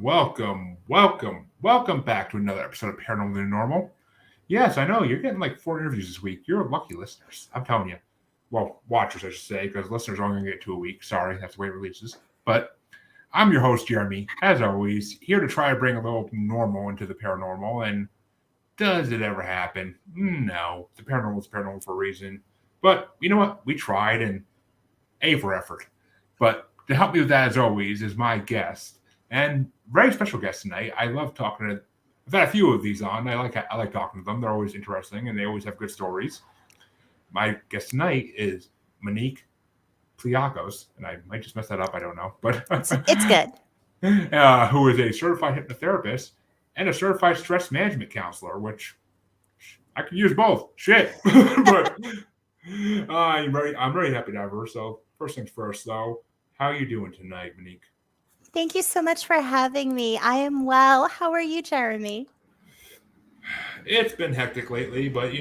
Welcome back to another episode of Paranormal Than Normal. Yes, I know, you're getting like 4 interviews this week. You're lucky listeners, I'm telling you. Well, watchers, I should say, because listeners are only going to get 2 a week. Sorry, that's the way it releases. But I'm your host, Jeremy, as always, here to try to bring a little normal into the paranormal. And does it ever happen? No. The paranormal is paranormal for a reason. But you know what? We tried, and A for effort. But to help me with that, as always, is my guest. And very special guest tonight. I love talking to. I've had a few of these on. I like talking to them. They're always interesting and they always have good stories. My guest tonight is Monique Pliakos, and I might just mess that up. I don't know, but It's good. Who is a certified hypnotherapist and a certified stress management counselor, which I could use both. Shit, but I'm very happy to have her. So first things first, though, how are you doing tonight, Monique? Thank you so much for having me. I am well. How are you, Jeremy? It's been hectic lately, but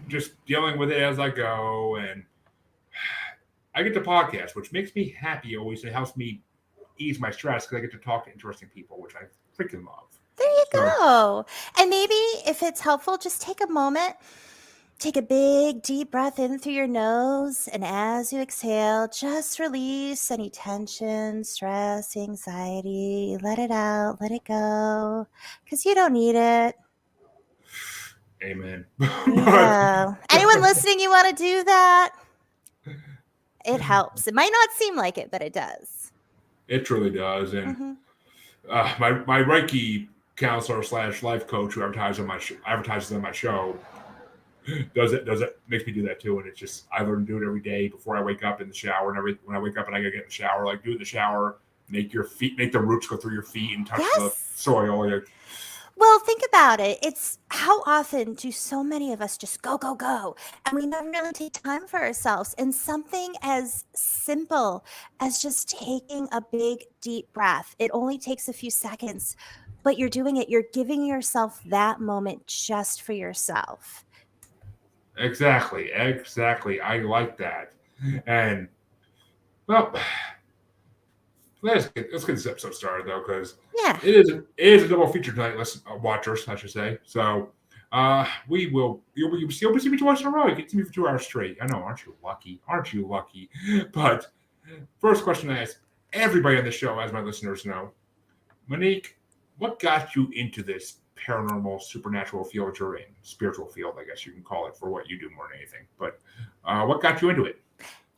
just dealing with it as I go. And I get to podcast, which makes me happy always. It helps me ease my stress because I get to talk to interesting people, which I freaking love. There you So, go. And maybe if it's helpful, just take a moment, take a big, deep breath in through your nose. And as you exhale, just release any tension, stress, anxiety. Let it out, let it go, because you don't need it. amen. Yeah. Anyone listening, you want to do that? It helps. It might not seem like it, but it does. It truly does. And Mm-hmm. my Reiki counselor / life coach who advertises on my show does it makes me do that too. And it's just I learn to do it every day before I wake up in the shower and when I wake up and I gotta get in the shower, like do it in the shower, make the roots go through your feet and touch the Yes. soil. Well, think about it. It's how often do so many of us just go, go, go, and we never really take time for ourselves. And something as simple as just taking a big, deep breath, it only takes a few seconds, but you're doing it. You're giving yourself that moment just for yourself. Exactly. I like that. And well, let's get this episode started though, because Yeah. it is a double feature tonight. Watchers, I should say. So you'll see me twice in a row. You can see me for 2 hours straight. I know, aren't you lucky? Aren't you lucky? But first question I ask everybody on the show, as my listeners know, Monique, what got you into this paranormal, supernatural field you're in? Spiritual field, I guess you can call it, for what you do more than anything. But what got you into it?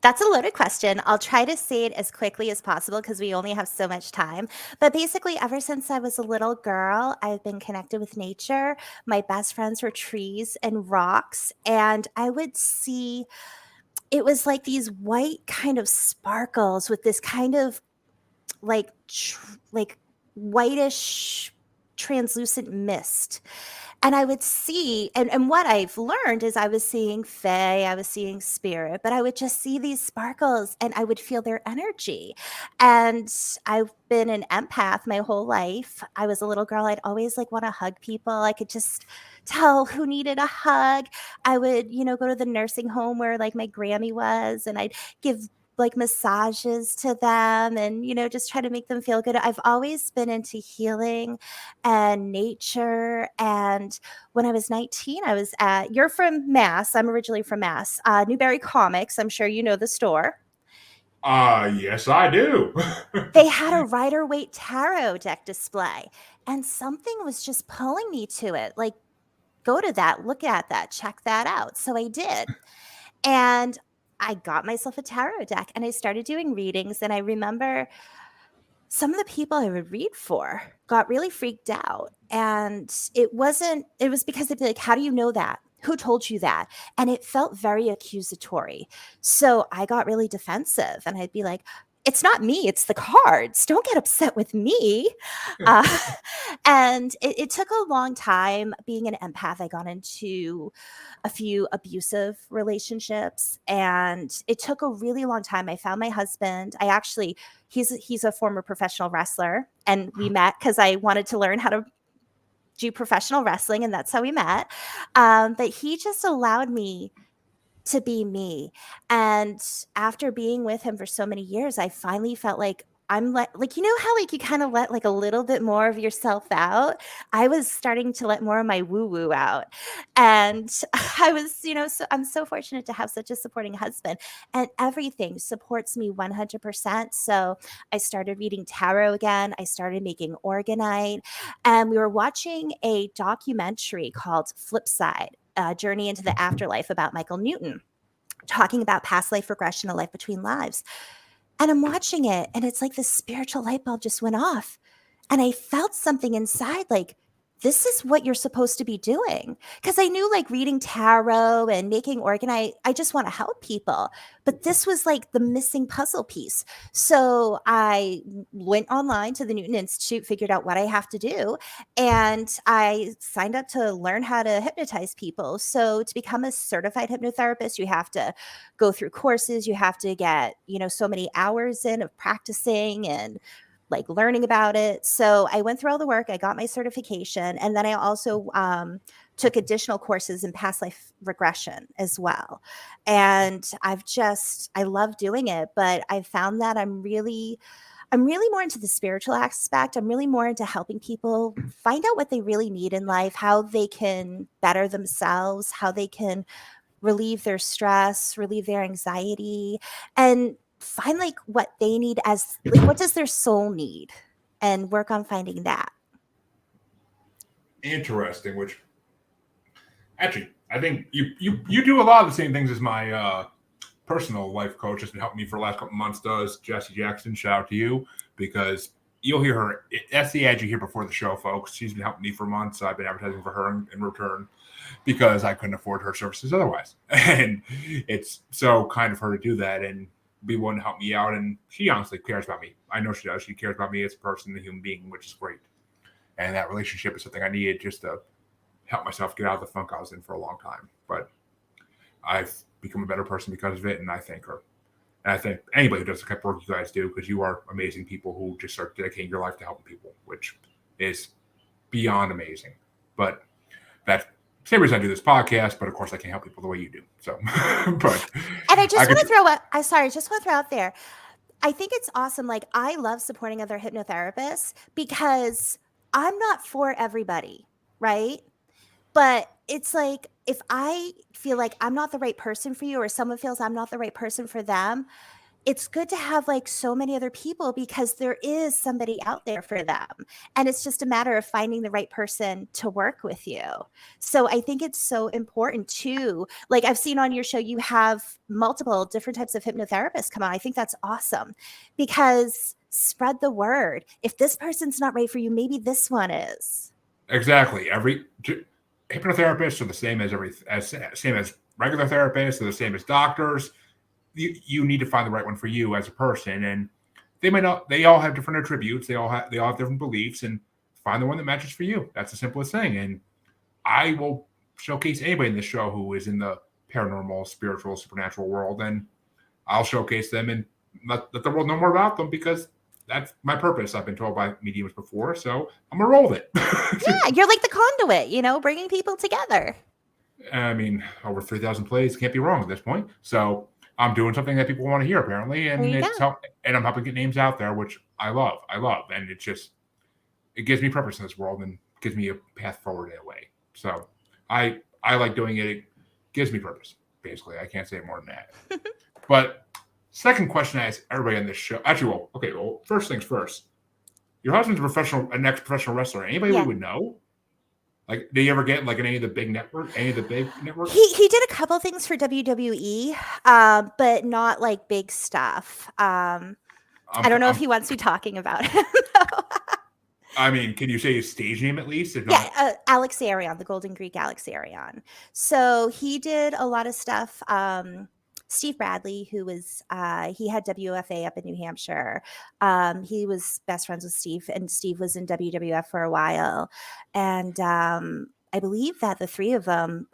That's a loaded question. I'll try to say it as quickly as possible because we only have so much time. But basically, ever since I was a little girl, I've been connected with nature. My best friends were trees and rocks. And I would see it was like these white kind of sparkles with this kind of like whitish translucent mist. And I would see, and what I've learned is I was seeing fae, I was seeing spirit, but I would just see these sparkles and I would feel their energy. And I've been an empath my whole life. I was a little girl. I'd always like want to hug people. I could just tell who needed a hug. I would, go to the nursing home where like my Grammy was, and I'd give like massages to them and just try to make them feel good. I've always been into healing and nature. And when I was 19, I was you're from Mass. I'm originally from Mass. Newberry Comics. I'm sure you know the store. Yes, I do. They had a Rider-Waite tarot deck display, and something was just pulling me to it. Like, go to that, look at that, check that out. So I did. And I got myself a tarot deck and I started doing readings. And I remember some of the people I would read for got really freaked out. And it was because they'd be like, how do you know that? Who told you that? And it felt very accusatory. So I got really defensive and I'd be like, it's not me, it's the cards. Don't get upset with me. Uh, and it took a long time. Being an empath, I got into a few abusive relationships, and it took a really long time. I found my husband. He's a former professional wrestler, and we met because I wanted to learn how to do professional wrestling, and that's how we met. But he just allowed me to be me. And after being with him for so many years, I finally felt like I'm like, you know how like you kind of let like a little bit more of yourself out? I was starting to let more of my woo-woo out. And I was, so I'm so fortunate to have such a supporting husband, and everything supports me 100%. So I started reading tarot again. I started making organite, and we were watching a documentary called Flipside, Journey into the Afterlife, about Michael Newton, talking about past life regression, a life between lives. And I'm watching it, and it's like this spiritual light bulb just went off. And I felt something inside like, this is what you're supposed to be doing. Because I knew like reading tarot and making organite, I just want to help people. But this was like the missing puzzle piece. So I went online to the Newton Institute, figured out what I have to do, and I signed up to learn how to hypnotize people. So to become a certified hypnotherapist, you have to go through courses, you have to get, so many hours in of practicing and like learning about it. So I went through all the work, I got my certification, and then I also took additional courses in past life regression as well. And I love doing it, but I found that I'm really more into the spiritual aspect. I'm really more into helping people find out what they really need in life, how they can better themselves, how they can relieve their stress, relieve their anxiety, and find like what they need, as like what does their soul need, and work on finding that. Interesting. Which actually, I think you do a lot of the same things as my personal life coach has been helping me for the last couple months. Does Jessie Jackson? Shout out to you, because you'll hear her. That's the ad you hear before the show, folks. She's been helping me for months. So I've been advertising for her in return, because I couldn't afford her services otherwise. And it's so kind of her to do that and be willing to help me out. And she honestly cares about me. I know she does. She cares about me as a person, a human being, which is great. And that relationship is something I needed just to help myself get out of the funk I was in for a long time. But I've become a better person because of it, and I thank her. And I think anybody who does the type of work you guys do, because you are amazing people who just start dedicating your life to helping people, which is beyond amazing. But that's the same reason I do this podcast, but of course I can't help people the way you do. So, but And I just want to throw out, just want to throw out there, I think it's awesome. Like, I love supporting other hypnotherapists because I'm not for everybody, right? But it's like, if I feel like I'm not the right person for you, or someone feels I'm not the right person for them, it's good to have like so many other people, because there is somebody out there for them. And it's just a matter of finding the right person to work with you. So I think it's so important too. Like, I've seen on your show, you have multiple different types of hypnotherapists come on. I think that's awesome, because spread the word. If this person's not right for you, maybe this one is. Exactly. Every hypnotherapists are the same as regular therapists. They're the same as doctors. You need to find the right one for you as a person, and they all have different attributes, they all have different beliefs, and find the one that matches for you. That's the simplest thing. And I will showcase anybody in this show who is in the paranormal, spiritual, supernatural world, and I'll showcase them and let the world know more about them, because that's my purpose. I've been told by mediums before, so I'm gonna roll with it. Yeah, you're like the conduit, bringing people together. I mean, over 3,000 plays can't be wrong at this point. So I'm doing something that people want to hear, apparently, and and I'm helping get names out there, which I love, and it gives me purpose in this world and gives me a path forward in a way. So I like doing it. It gives me purpose, basically. I can't say more than that. But second question I ask everybody on this show. Actually, first things first. Your husband's an ex-professional wrestler. Anybody we would know? Like, did you ever get like any of the big networks? He did a couple things for WWE, but not like big stuff. I don't know if he wants me talking about him. I mean, can you say his stage name at least? Alex Arion, the Golden Greek Alex Arion. So he did a lot of stuff. Steve Bradley, who was he had WFA up in New Hampshire. He was best friends with Steve, and Steve was in WWF for a while. And I believe that the three of them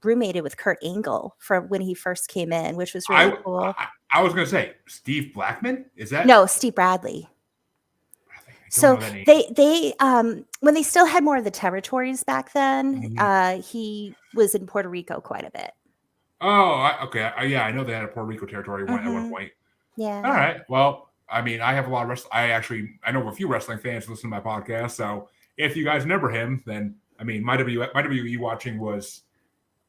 roommated with Kurt Angle for when he first came in, which was really cool. I was going to say Steve Blackman. Is that no Steve Bradley? So they when they still had more of the territories back then, he was in Puerto Rico quite a bit. Oh, okay. Yeah, I know they had a Puerto Rico territory at one point. Yeah. All right. Well, I mean, I have a lot of wrestling. I know a few wrestling fans who listen to my podcast. So if you guys remember him, then I mean, my WWE watching was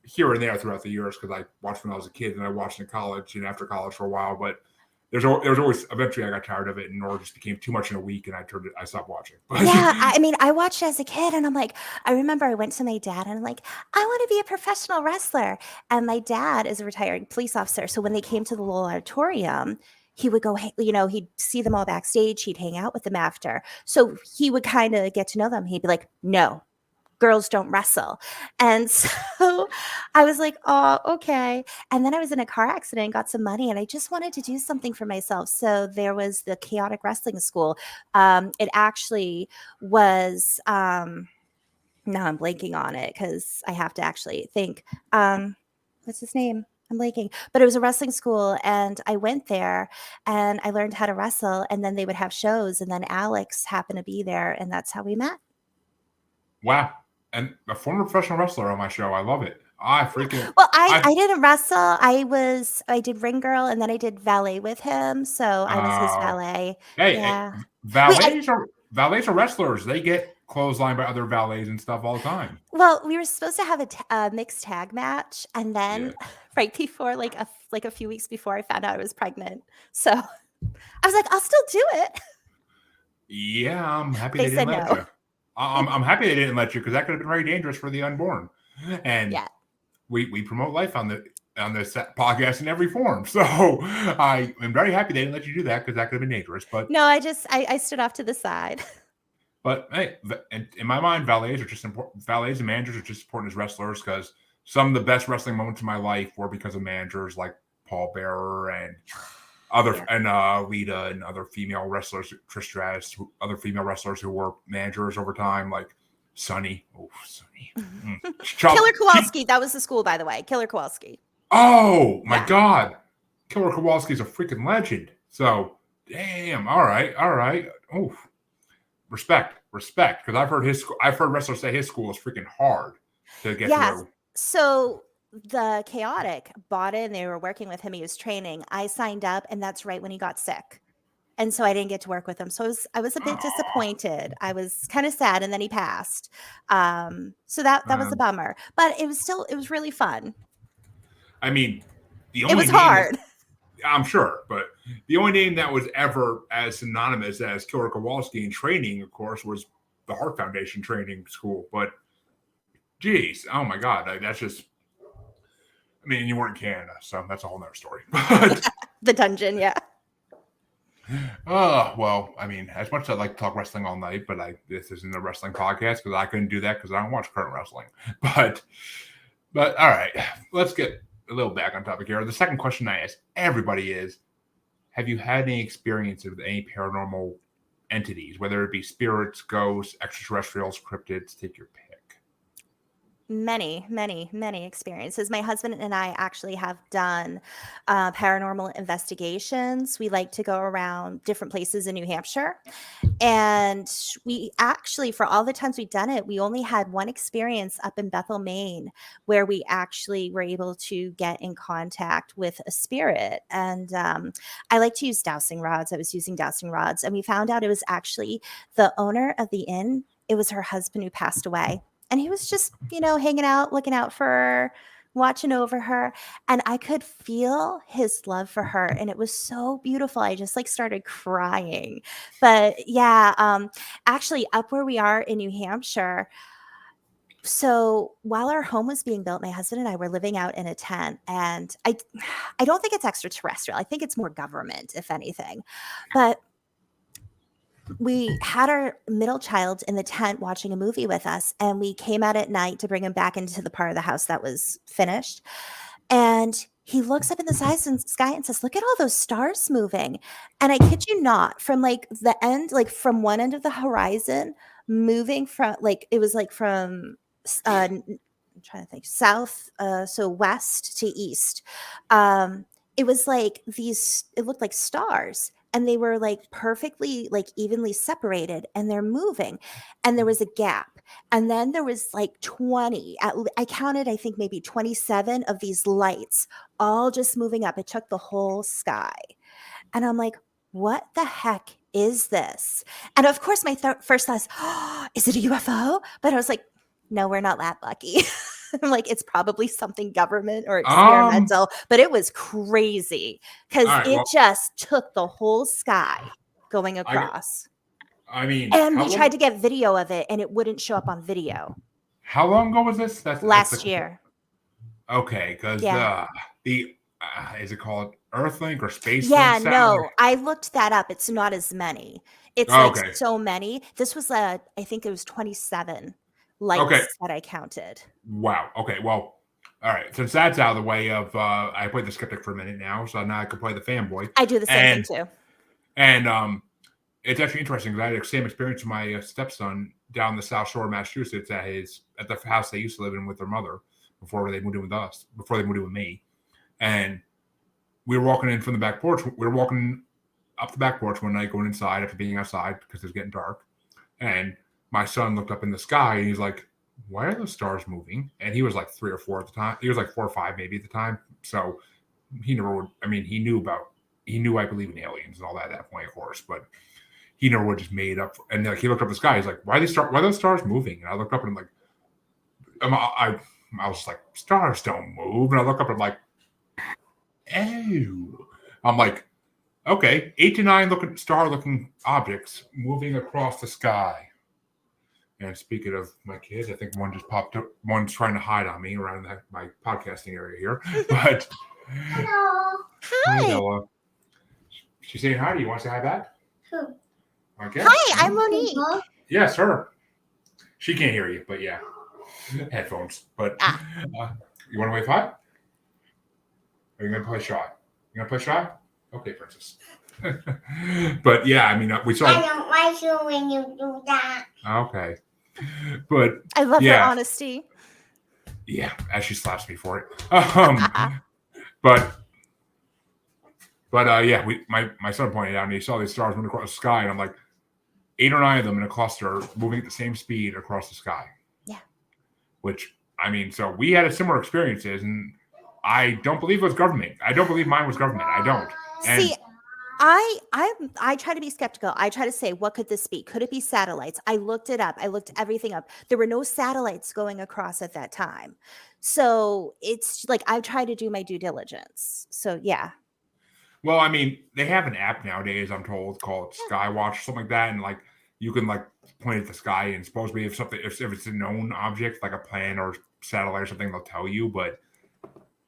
here and there throughout the years because I watched when I was a kid and I watched in college and after college for a while. But there's always eventually I got tired of it and or just became too much in a week and I stopped watching. Yeah, I mean, I watched as a kid and I'm like, I remember I went to my dad and I'm like, I want to be a professional wrestler. And my dad is a retired police officer. So when they came to the little auditorium, he would go, he'd see them all backstage. He'd hang out with them after. So he would kind of get to know them. He'd be like, no, girls don't wrestle. And so I was like, oh, okay. And then I was in a car accident and got some money and I just wanted to do something for myself. So there was the Chaotic Wrestling School. It actually was, now I'm blanking on it because I have to actually think, what's his name? I'm blanking, but it was a wrestling school and I went there and I learned how to wrestle and then they would have shows and then Alex happened to be there and that's how we met. Wow. And a former professional wrestler on my show. I love it. I didn't wrestle. I did ring girl and then I did valet with him. So I was his valet. Hey, valets are wrestlers. They get clotheslined by other valets and stuff all the time. Well, we were supposed to have a mixed tag match, and then right before, like a few weeks before, I found out I was pregnant. So I was like, I'll still do it. Yeah, I'm happy they didn't let you. I'm happy they didn't let you because that could have been very dangerous for the unborn. And we promote life on this podcast in every form. So I am very happy they didn't let you do that because that could have been dangerous. But no, I stood off to the side. But hey, in my mind, valets are just important. Valets and managers are just important as wrestlers because some of the best wrestling moments of my life were because of managers like Paul Bearer and Lita and other female wrestlers, Trish Stratus, other female wrestlers who were managers over time, like Sunny. Oh, Sunny. Killer Kowalski. That was the school, by the way. Killer Kowalski. Oh my God. Killer Kowalski is a freaking legend. So, damn. All right. Oh. Respect, because I've heard wrestlers say his school is freaking hard to get through. So the Chaotic bought in, they were working with him, he was training. I signed up, and that's right when he got sick. And so I didn't get to work with him. So I was a bit disappointed. I was kind of sad, and then he passed. So that was a bummer. But it was really fun. I mean, it was hard. I'm sure, but the only name that was ever as synonymous as Killer Kowalski in training, of course, was the Heart Foundation training school. But, geez, oh my God, that's just. I mean, you weren't in Canada, so that's a whole nother story. But, the dungeon, yeah. Well, I mean, as much as I'd like to talk wrestling all night, but this isn't a wrestling podcast because I couldn't do that because I don't watch current wrestling. But all right, let's get a little back on topic here. The second question I ask everybody is, have you had any experience with any paranormal entities, whether it be spirits, ghosts, extraterrestrials, cryptids, take your pick? Many experiences. My husband and I actually have done paranormal investigations. We like to go around different places in New Hampshire. And we actually, for all the times we've done it, we only had one experience up in Bethel, Maine, where we actually were able to get in contact with a spirit. And I like to use dowsing rods. I was using dowsing rods. And we found out it was actually the owner of the inn. It was her husband who passed away. And he was just, hanging out, looking out for her, watching over her. And I could feel his love for her. And it was so beautiful. I just started crying. But yeah, actually up where we are in New Hampshire. So while our home was being built, my husband and I were living out in a tent. And I don't think it's extraterrestrial. I think it's more government, if anything. But we had our middle child in the tent watching a movie with us, and we came out at night to bring him back into the part of the house that was finished. And he looks up in the sky and says, "Look at all those stars moving." And I kid you not, from the end, from one end of the horizon, moving from it was from I'm trying to think, south, so west to east. It was it looked like stars. And they were perfectly evenly separated, and they're moving, and there was a gap, and then there was 20. I counted, I think maybe 27 of these lights, all just moving up. It took the whole sky, and I'm like, what the heck is this? And of course, my first thought is, oh, is it a UFO? But I was like, no, we're not that lucky. I'm like, it's probably something government or All experimental, but it was crazy because right. it Well, just took the whole sky going I across. I mean, And we tried to get video of it and it wouldn't show up on video how long ago was this? That's last the year. okay, because Yeah. the is it called Earthlink or SpaceLink Yeah, satellite? no, I looked that up. It's not as many. It's Oh, like okay, so many. This was I think it was 27 okay, lights that I counted. wow, okay, well, all right. Since that's out of the way of, I played the skeptic for a minute now, so now I can play the fanboy, I do the same thing and too. and it's actually interesting because I had the same experience with my stepson down the South Shore of Massachusetts at the house they used to live in with their mother before they moved in with us, before they moved in with me, and we were walking in from the back porch. We were walking up the back porch one night, going inside after being outside because it was getting dark. And my son looked up in the sky and he's like, "Why are the stars moving?" And he was like 3 or 4 at the time. He was like 4 or 5 maybe at the time. So he never would. I mean, he knew I believe in aliens and all that at that point, of course. But he never would just made up. And like he looked up the sky. He's like, "Why are those stars moving?" And I looked up and I'm like, I was like, "Stars don't move." And I look up and I'm like, "Oh." I'm like, okay, 8 to 9 star-looking objects moving across the sky. And speaking of my kids, I think one just popped up. One's trying to hide on me around my podcasting area here. But Hello. Hi. Noah, she's saying hi to you. Want to say hi back? Who? I guess. Hi, I'm Monique. Yes, her. She can't hear you, but yeah, headphones. But you want to wave hi? Are you gonna play shy? You gonna play shy? Okay, princess. But yeah, I mean, we saw. I don't like you when you do that. Okay, but I love your yeah, honesty. yeah, as she slaps me for it. But yeah, my son pointed out, and he saw these stars moving across the sky, and I'm like, 8 or 9 of them in a cluster moving at the same speed across the sky. Yeah. Which I mean, so we had a similar experiences, and I don't believe it was government. I don't believe mine was government. I don't. And See, I try to be skeptical. I try to say, what could this be? Could it be satellites? I looked it up. I looked everything up. There were no satellites going across at that time. So it's like I've tried to do my due diligence. So yeah. well, I mean, they have an app nowadays, I'm told, called Skywatch or something like that, and like you can like point at the sky and supposedly if it's a known object like a plane or satellite or something, they'll tell you. But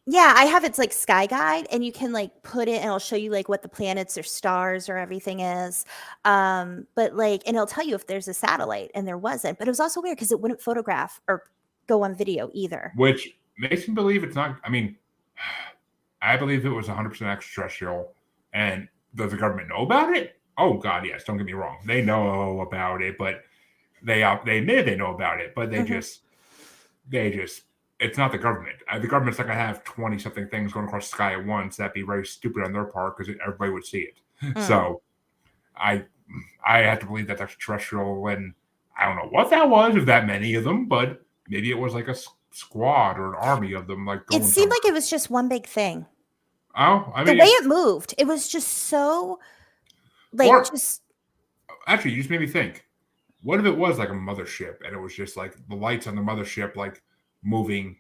Yeah, I have it's like Sky Guide, and you can like put it and it'll show you like what the planets or stars or everything is. But like, and it'll tell you if there's a satellite, and there wasn't. But it was also weird because it wouldn't photograph or go on video either. which makes me believe it's not. I mean, I believe it was 100% extraterrestrial. And does the government know about it? Oh God, yes. Don't get me wrong. They know about it, but they admit they know about it, but they just it's not the government. The government's not gonna have 20 something things going across the sky at once. That'd be very stupid on their part because everybody would see it. So I have to believe that's extraterrestrial, and I don't know what that was, if that many of them, but maybe it was like a squad or an army of them. Like It seemed like it was just one big thing. Oh, I The mean, way it moved, it was just so like just actually, you just made me think. What if it was like a mothership and it was just like the lights on the mothership, like moving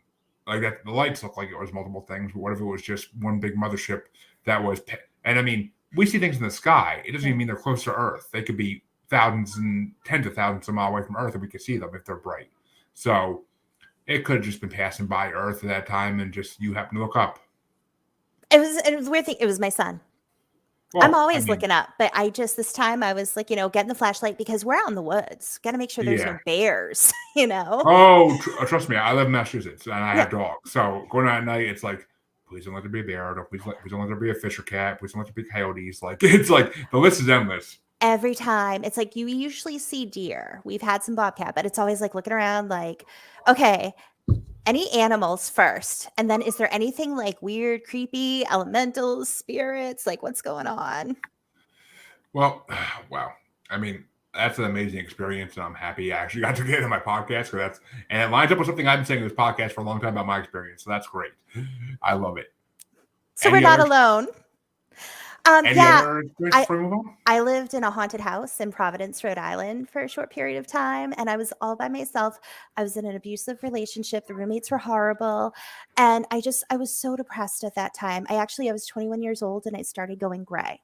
like that? The lights look like it was multiple things, but what if it was just one big mothership that was? And I mean, we see things in the sky. It doesn't even mean they're close to Earth. They could be thousands and tens of thousands of miles away from Earth, and we could see them if they're bright. So it could have just been passing by Earth at that time, and just you happen to look up. it was a weird thing. It was my son. Well, I'm always looking up, but I just this time I was like, getting the flashlight because we're out in the woods. Got to make sure there's no bears, Oh, trust me, I live in Massachusetts and I have dogs. So going out at night, it's like, please don't let there be a bear. Please don't let there be a fish or cat. Please don't let there be coyotes. Like it's like the list is endless. Every time it's like you usually see deer. We've had some bobcat, but it's always like looking around like, okay, any animals first, and then is there anything like weird, creepy, elementals, spirits? Like what's going on? Well, wow. I mean, that's an amazing experience, and I'm happy I actually got to get in my podcast and it lines up with something I've been saying in this podcast for a long time about my experience. So that's great. I love it. So we're not alone. Any Yeah, other experience I before we move on? I lived in a haunted house in Providence, Rhode Island for a short period of time, and I was all by myself. I was in an abusive relationship. The roommates were horrible, and I was so depressed at that time. I was 21 years old and I started going gray.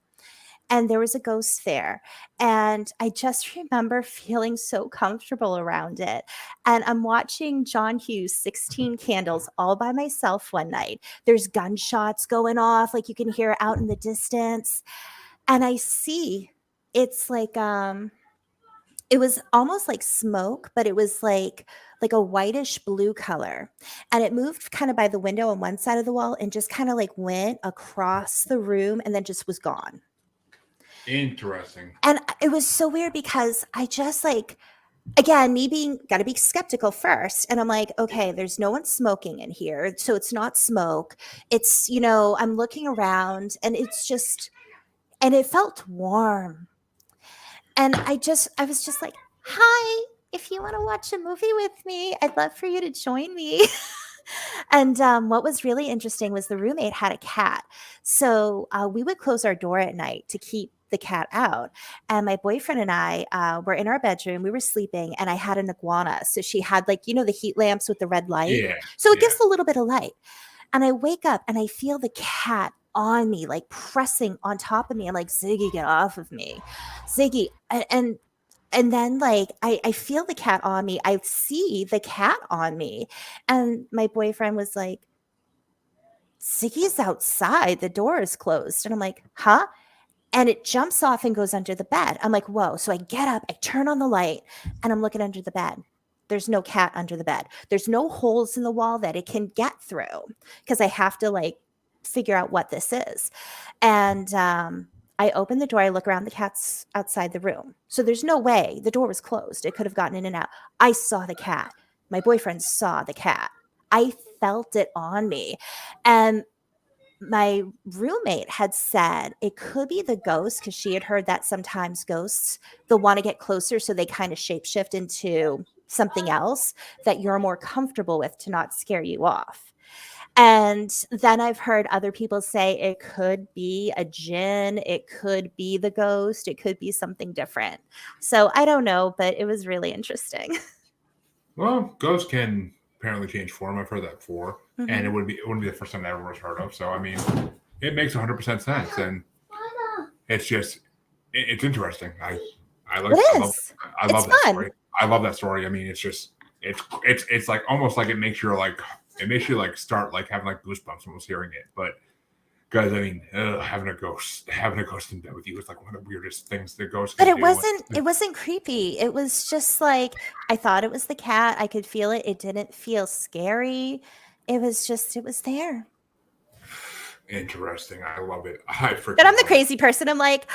And there was a ghost there, and I just remember feeling so comfortable around it. And I'm watching John Hughes' 16 Candles all by myself one night. There's gunshots going off, like you can hear out in the distance, and I see it's like it was almost like smoke, but it was like a whitish blue color, and it moved kind of by the window on one side of the wall and just kind of like went across the room and then just was gone. Interesting. And it was so weird because I just like, again, me being got to be skeptical first. And I'm like, okay, there's no one smoking in here. So it's not smoke. It's, I'm looking around and and it felt warm. And I was just like, hi, if you want to watch a movie with me, I'd love for you to join me. And what was really interesting was the roommate had a cat. So we would close our door at night to keep the cat out. And my boyfriend and I were in our bedroom. We were sleeping, and I had an iguana. So she had, like, the heat lamps with the red light. Yeah. So it Yeah. gives a little bit of light. And I wake up and I feel the cat on me, like pressing on top of me. I'm like, Ziggy, get off of me. Ziggy. And then, like, I feel the cat on me. I see the cat on me. And my boyfriend was like, Ziggy's outside. The door is closed. And I'm like, huh? And it jumps off and goes under the bed. I'm like, whoa. So I get up, I turn on the light, and I'm looking under the bed. There's no cat under the bed. There's no holes in the wall that it can get through, because I have to, like, figure out what this is. And I open the door. I look around. The cat's outside the room. So there's no way. The door was closed. It could have gotten in and out. I saw the cat. My boyfriend saw the cat. I felt it on me. And my roommate had said it could be the ghost, because she had heard that sometimes ghosts, they'll want to get closer, so they kind of shapeshift into something else that you're more comfortable with to not scare you off. And then I've heard other people say it could be a djinn, it could be the ghost, it could be something different. So I don't know, but it was really interesting. Well, ghosts can apparently change form. I've heard that before, and it Mhm. wouldn't be the first time I ever was heard of. So I mean, it makes 100% sense, and it's just it's interesting. I like It I love is. I It's love that fun. story. I love that story. I mean, it's like almost like it makes you like start like having like goosebumps almost hearing it. But guys, I mean, having a ghost in bed with you is like one of the weirdest things the ghost But can do. it wasn't creepy. It was just like, I thought it was the cat. I could feel it. It didn't feel scary. It was there. Interesting. I love it. I freaking But I'm the love it. crazy person. I'm like,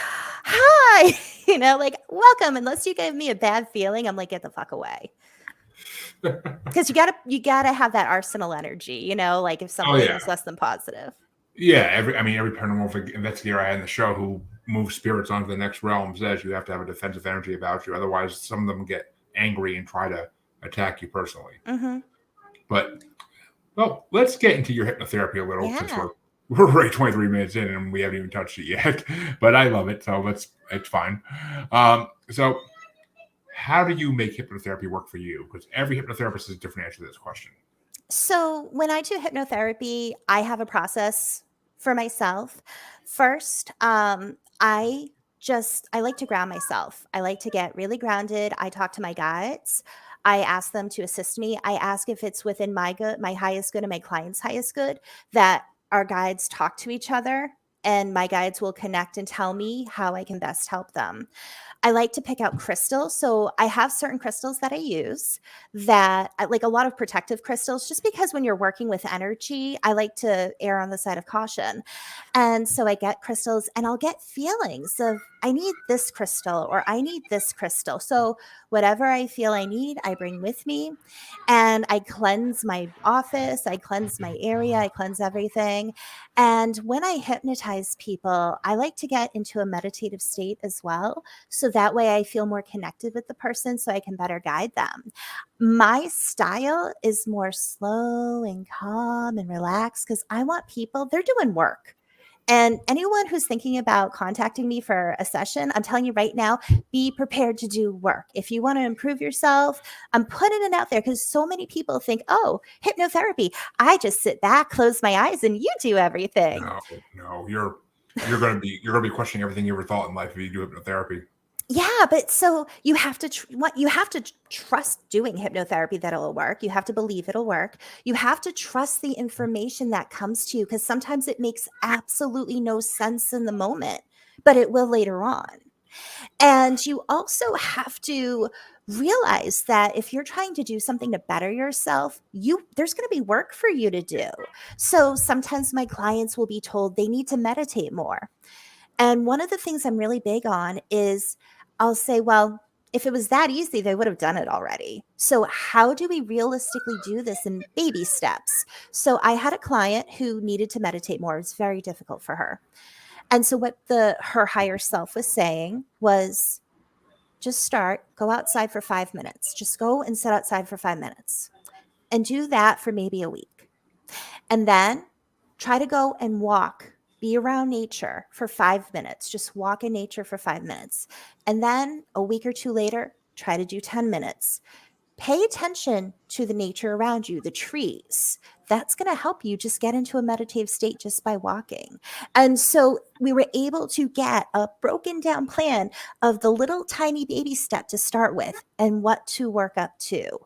hi, like, welcome. Unless you give me a bad feeling, I'm like, get the fuck away. Because you gotta have that arsenal energy, like if Oh yeah. something's less than positive. Yeah, every paranormal investigator I had in the show who moves spirits onto the next realm says you have to have a defensive energy about you. Otherwise, some of them get angry and try to attack you personally. Mm-hmm. But well, let's get into your hypnotherapy a little since Yeah. we're already 23 minutes in and we haven't even touched it yet. But I love it, so it's fine. So how do you make hypnotherapy work for you? Because every hypnotherapist has a different answer to this question. So when I do hypnotherapy, I have a process for myself. First, I like to ground myself. I like to get really grounded. I talk to my guides. I ask them to assist me. I ask if it's within my good, my highest good, and my client's highest good, that our guides talk to each other, and my guides will connect and tell me how I can best help them. I like to pick out crystals. So I have certain crystals that I use, that I like, a lot of protective crystals, just because when you're working with energy, I like to err on the side of caution. And so I get crystals, and I'll get feelings of, I need this crystal or I need this crystal. So whatever I feel I need, I bring with me, and I cleanse my office, I cleanse my area, I cleanse everything. And when I hypnotize people, I like to get into a meditative state as well. So that way I feel more connected with the person, so I can better guide them. My style is more slow and calm and relaxed, because I want people, they're doing work. And anyone who's thinking about contacting me for a session, I'm telling you right now, be prepared to do work. If you want to improve yourself, I'm putting it out there because so many people think, oh, hypnotherapy, I just sit back, close my eyes, and you do everything. No, you're gonna be questioning everything you ever thought in life if you do hypnotherapy. Yeah, but so you have to trust doing hypnotherapy that it'll work. You have to believe it'll work. You have to trust the information that comes to you because sometimes it makes absolutely no sense in the moment, but it will later on. And you also have to realize that if you're trying to do something to better yourself, there's going to be work for you to do. So sometimes my clients will be told they need to meditate more. And one of the things I'm really big on is I'll say, well, if it was that easy, they would have done it already. So how do we realistically do this in baby steps? So I had a client who needed to meditate more. It was very difficult for her. And so what her higher self was saying was just go outside for 5 minutes. Just go and sit outside for 5 minutes and do that for maybe a week. And then try to go and walk, be around nature for 5 minutes. Just walk in nature for 5 minutes. And then a week or two later, try to do 10 minutes. Pay attention to the nature around you, the trees. That's going to help you just get into a meditative state just by walking. And so we were able to get a broken down plan of the little tiny baby step to start with and what to work up to.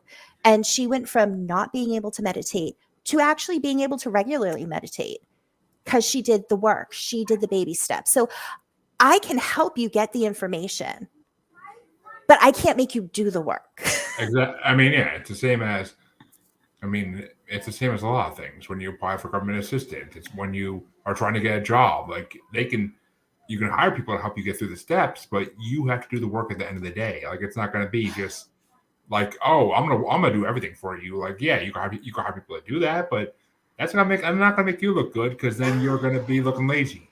And she went from not being able to meditate to actually being able to regularly meditate because she did the work. She did the baby steps. So I can help you get the information, but I can't make you do the work. Exactly. I mean, yeah, it's the same as a lot of things. When you apply for government assistance, it's when you are trying to get a job. Like you can hire people to help you get through the steps, but you have to do the work at the end of the day. Like it's not going to be just like, oh, I'm gonna do everything for you. Like, yeah, you can hire people to do that, but I'm not gonna make you look good because then you're gonna be looking lazy.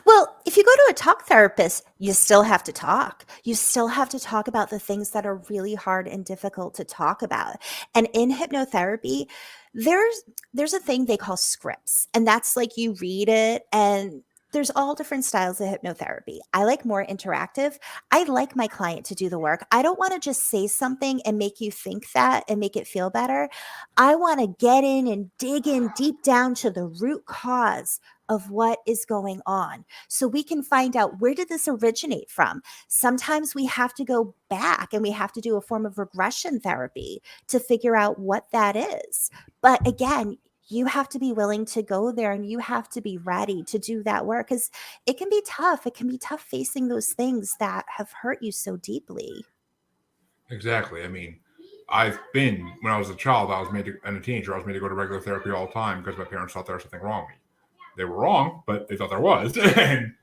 Well, if you go to a talk therapist, you still have to talk. You still have to talk about the things that are really hard and difficult to talk about. And in hypnotherapy, there's a thing they call scripts. And that's like you read it and there's all different styles of hypnotherapy. I like more interactive. I like my client to do the work. I don't want to just say something and make you think that and make it feel better. I want to get in and dig in deep down to the root cause of what is going on so we can find out where did this originate from. Sometimes we have to go back and we have to do a form of regression therapy to figure out what that is. But again, you have to be willing to go there and you have to be ready to do that work because it can be tough. It can be tough facing those things that have hurt you so deeply. Exactly. I mean, when I was a child, and a teenager, I was made to go to regular therapy all the time because my parents thought there was something wrong with me. They were wrong, but they thought there was. And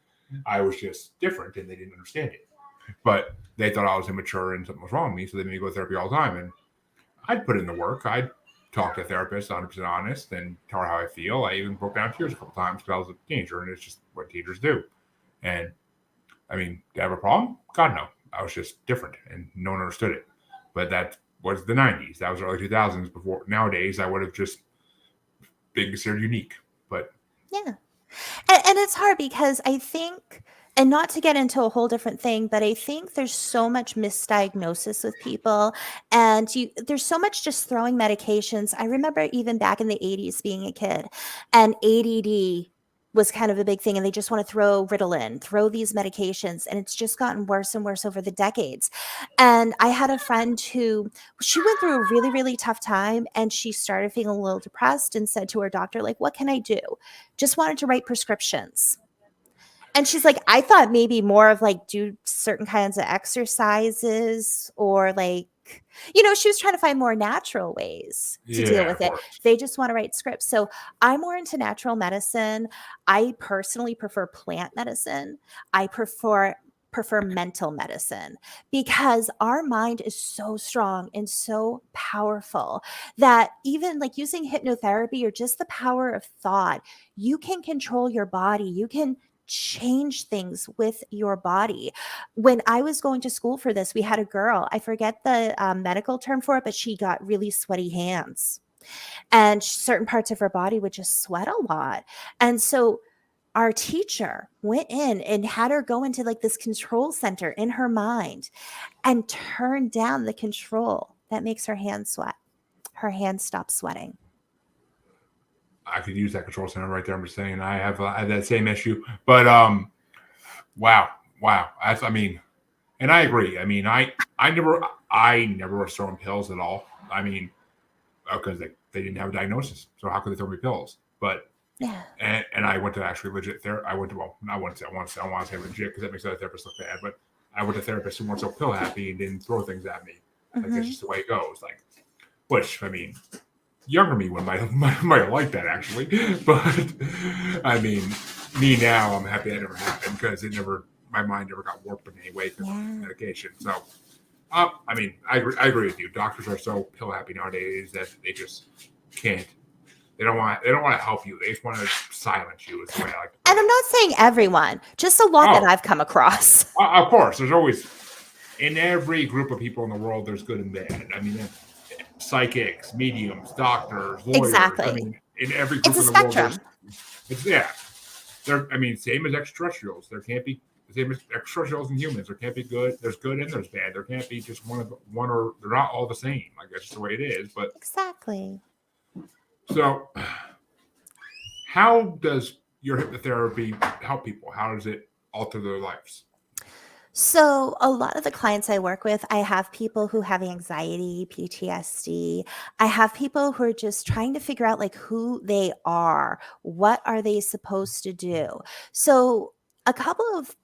I was just different and they didn't understand it. But they thought I was immature and something was wrong with me. So they made me go to therapy all the time. And I'd put in the work. I'd talk to a therapist 100% honest and tell her how I feel. I even broke down tears a couple times because I was a teenager and it's just what teenagers do. And I mean, did I have a problem? God, no. I was just different and no one understood it. But that was the 90s. That was early 2000s. Before nowadays, I would have just been considered unique. But yeah. And it's hard because I think, and not to get into a whole different thing, but I think there's so much misdiagnosis with people and there's so much just throwing medications. I remember even back in the 80s being a kid and ADD was kind of a big thing and they just want to throw Ritalin, throw these medications, and it's just gotten worse and worse over the decades. And I had a friend who she went through a really, really tough time and she started feeling a little depressed and said to her doctor, like, what can I do? Just wanted to write prescriptions. And she's like, I thought maybe more of like do certain kinds of exercises or like, she was trying to find more natural ways to deal with it. They just want to write scripts. So I'm more into natural medicine. I personally prefer plant medicine. I prefer mental medicine because our mind is so strong and so powerful that even like using hypnotherapy or just the power of thought, you can control your body. You can change things with your body. When I was going to school for this, we had a girl, I forget the medical term for it, but she got really sweaty hands and certain parts of her body would just sweat a lot. And so our teacher went in and had her go into like this control center in her mind and turn down the control that makes her hands sweat. Her hands stop sweating. I could use that control center right there. I'm just saying I have that same issue. But wow. That's, I mean, and I agree. I mean, I never was throwing pills at all. I mean, because they didn't have a diagnosis, so how could they throw me pills? But Yeah. And I went to actually legit therapy. I want to say legit because that makes other therapists look bad. But I went to therapists who weren't so pill happy and didn't throw things at me. Like that's just the way it goes. Like, which I mean, younger me might have liked that actually, but I mean, me now I'm happy that never happened because my mind never got warped in any way because of medication. So, I mean, I agree with you. Doctors are so pill happy nowadays that they just can't. They don't want to help you. They just want to silence you. Is the way I like to put And I'm not saying everyone, just a lot that I've come across. Of course, there's always in every group of people in the world, there's good and bad. I mean, psychics, mediums, doctors, lawyers. Exactly. I mean, in every group It's a in the spectrum. world, I mean, same as extraterrestrials. There can't be same as extraterrestrials and humans. There can't be good. There's good and there's bad. There can't be just one or they're not all the same. Like that's just the way it is. But exactly. So, how does your hypnotherapy help people? How does it alter their lives? So a lot of the clients I work with, I have people who have anxiety, PTSD. I have people who are just trying to figure out like who they are. What are they supposed to do? So a couple of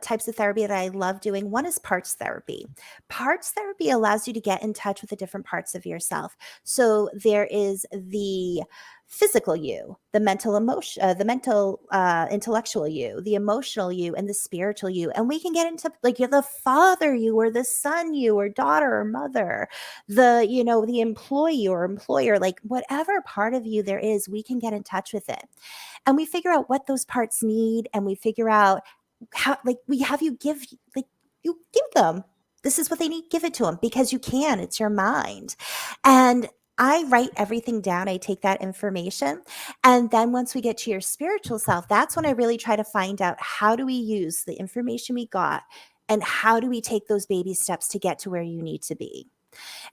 types of therapy that I love doing. One is parts therapy. Parts therapy allows you to get in touch with the different parts of yourself. So there is the physical you, the mental intellectual you, the emotional you, and the spiritual you. And we can get into like you're the father you, or the son you, or daughter or mother, the employee or employer, like whatever part of you there is, we can get in touch with it. And we figure out what those parts need, and we figure out how, like, we have you give them, this is what they need, give it to them because you can, it's your mind. And I write everything down. I take that information. And then once we get to your spiritual self, that's when I really try to find out how do we use the information we got and how do we take those baby steps to get to where you need to be.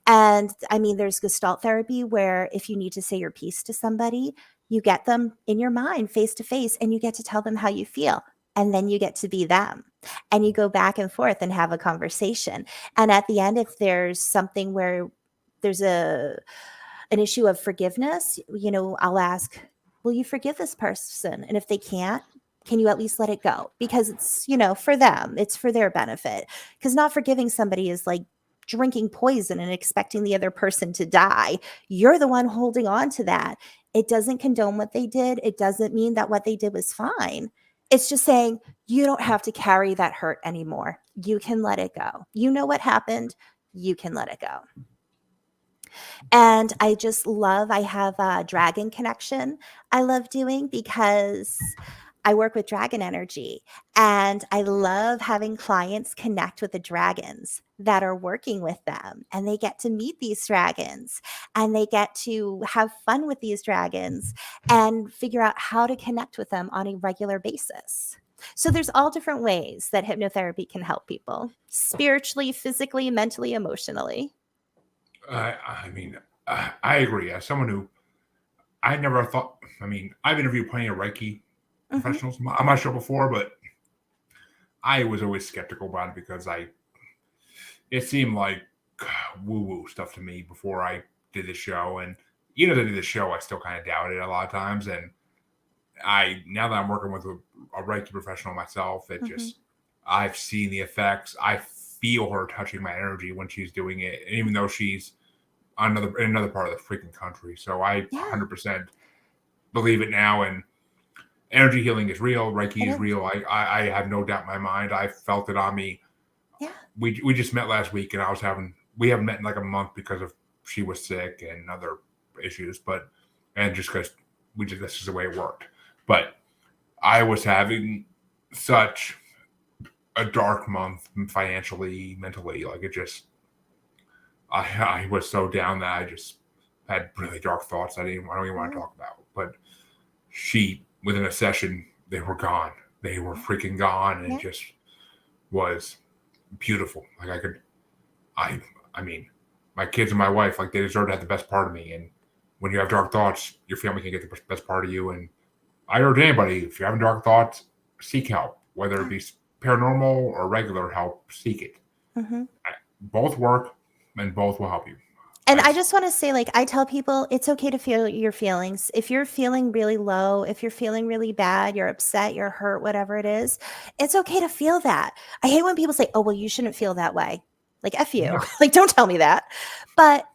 And I mean, there's Gestalt therapy where if you need to say your piece to somebody, you get them in your mind face to face and you get to tell them how you feel. And then you get to be them and you go back and forth and have a conversation. And at the end, if there's something where there's an issue of forgiveness, I'll ask, will you forgive this person? And if they can't, can you at least let it go? Because it's, for them, it's for their benefit. Because not forgiving somebody is like drinking poison and expecting the other person to die. You're the one holding on to that. It doesn't condone what they did. It doesn't mean that what they did was fine. It's just saying you don't have to carry that hurt anymore. You can let it go. You know what happened. You can let it go. And I have a dragon connection I love doing because I work with dragon energy and I love having clients connect with the dragons that are working with them, and they get to meet these dragons and they get to have fun with these dragons and figure out how to connect with them on a regular basis. So there's all different ways that hypnotherapy can help people spiritually, physically, mentally, emotionally. I mean, I agree. As someone who I never thought, I mean, I've interviewed plenty of Reiki professionals on my show before, but I was always skeptical about it because it seemed like woo-woo stuff to me before I did the show. And even as I did the show, I still kind of doubted it a lot of times. And now that I'm working with a Reiki professional myself, I've seen the effects. I feel her touching my energy when she's doing it, and even though she's in another part of the freaking country. So I 100% believe it now. And energy healing is real. Reiki is real. I have no doubt in my mind. I felt it on me. Yeah. We just met last week, and we haven't met in like a month because she was sick and other issues, and just because this is the way it worked. But I was having such a dark month financially, mentally. Like I was so down that I just had really dark thoughts I don't even want to talk about. But she, within a session, they were gone. They were freaking gone, and Yeah. it just was beautiful. Like I mean, my kids and my wife, like they deserve to have the best part of me. And when you have dark thoughts, your family can get the best part of you. And I urge anybody, if you're having dark thoughts, seek help, whether it be paranormal or regular help, seek it. Mm-hmm. Both work, and both will help you. And I just want to say, like, I tell people it's okay to feel your feelings. If you're feeling really low, if you're feeling really bad, you're upset, you're hurt, whatever it is, it's okay to feel that. I hate when people say, oh, well, you shouldn't feel that way. Like, F you. No. Like, don't tell me that. But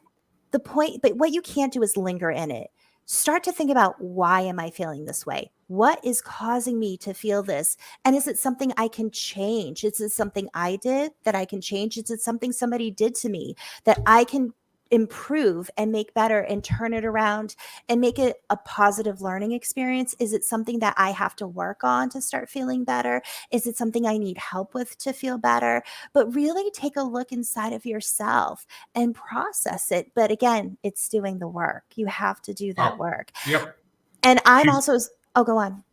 what you can't do is linger in it. Start to think about, why am I feeling this way? What is causing me to feel this? And is it something I can change? Is it something I did that I can change? Is it something somebody did to me that I can improve and make better and turn it around and make it a positive learning experience? Is it something that I have to work on to start feeling better? Is it something I need help with to feel better? But really take a look inside of yourself and process it. But again, it's doing the work. You have to do that work. Yep. And I'm also, go on.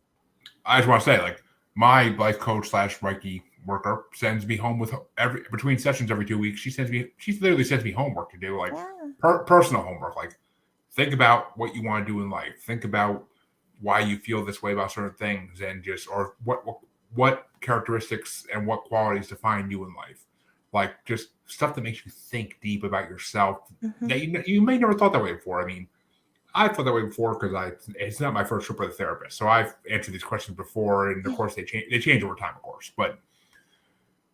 I just want to say, like, my life coach / Reiki worker sends me home with between sessions every 2 weeks. She literally sends me homework to do, like personal homework. Like, think about what you want to do in life. Think about why you feel this way about certain things, and or what characteristics and what qualities define you in life. Like, just stuff that makes you think deep about yourself that you may never thought that way before. I mean, I thought that way before because it's not my first trip with a therapist. So I've answered these questions before, and of course they change over time, of course. But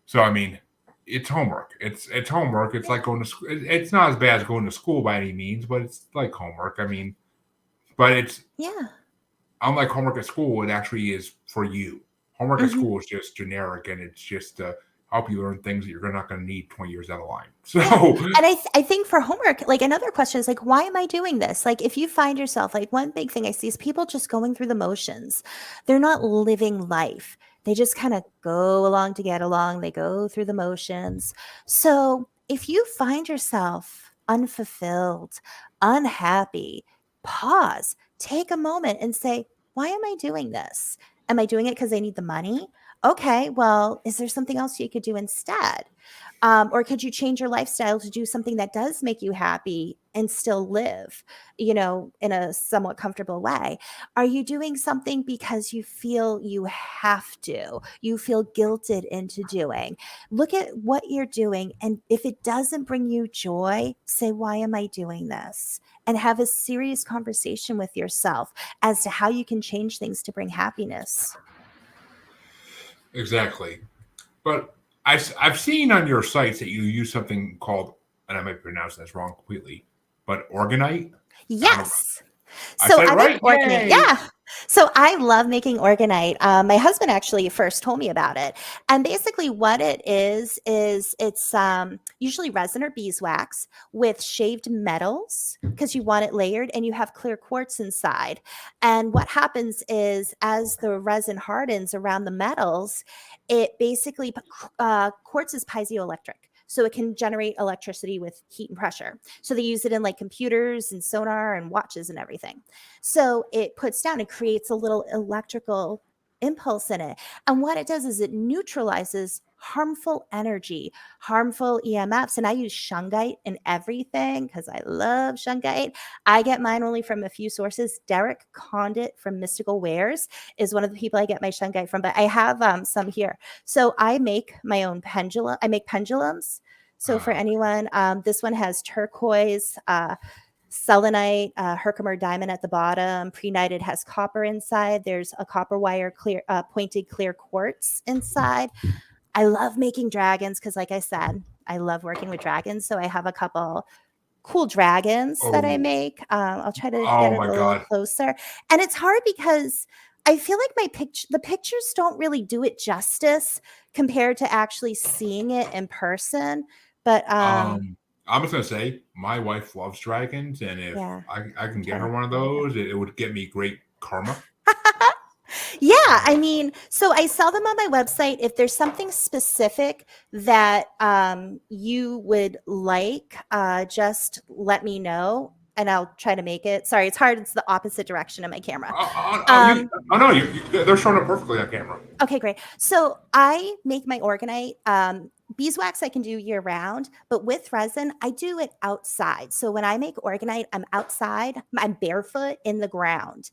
so, I mean, it's homework. It's homework. It's like going to school. It's not as bad as going to school by any means, but it's like homework. I mean, but it's unlike homework at school. It actually is for you. Homework at school is just generic, and it's just to help you learn things that you're not going to need 20 years down the line. So, and I think for homework, like, another question is, like, why am I doing this? Like, if you find yourself, like, one big thing I see is people just going through the motions. They're not living life. They just kind of go along to get along. They go through the motions. So if you find yourself unfulfilled, unhappy, pause, take a moment and say, why am I doing this? Am I doing it because I need the money? Okay, well, is there something else you could do instead? Or could you change your lifestyle to do something that does make you happy and still live, in a somewhat comfortable way? Are you doing something because you feel you have to? You feel guilted into doing? Look at what you're doing. And if it doesn't bring you joy, say, why am I doing this? And have a serious conversation with yourself as to how you can change things to bring happiness. Exactly. But I've seen on your sites that you use something called, and I might pronounce this wrong completely, but organite? Yes. So I make organite. Yeah. So I love making organite. My husband actually first told me about it. And basically what it is it's usually resin or beeswax with shaved metals, because you want it layered, and you have clear quartz inside. And what happens is, as the resin hardens around the metals, it basically, quartz is piezoelectric. So it can generate electricity with heat and pressure. So they use it in, like, computers and sonar and watches and everything. So it puts down and creates a little electrical impulse in it. And what it does is it neutralizes harmful energy, harmful EMFs. And I use shungite in everything because I love shungite. I get mine only from a few sources. Derek Condit from Mystical Wares is one of the people I get my shungite from, but I have some here. So I make my own pendulum. I make pendulums. So for anyone, this one has turquoise, selenite, Herkimer diamond at the bottom. Pre-nighted has copper inside. There's a copper wire pointed clear quartz inside. I love making dragons because, like I said, I love working with dragons. So I have a couple cool dragons that I make. I'll try to get it a little closer. And it's hard because I feel like the pictures don't really do it justice compared to actually seeing it in person. But I'm just gonna say, my wife loves dragons, and if I can get her one of those, it would get me great karma. Yeah, I mean, so I sell them on my website. If there's something specific that you would like, just let me know. and I'll try to make it. Sorry, it's hard. It's the opposite direction of my camera. They're showing up perfectly on camera. Okay, great. So I make my orgonite. Beeswax I can do year round, but with resin, I do it outside. So when I make orgonite, I'm outside, I'm barefoot in the ground.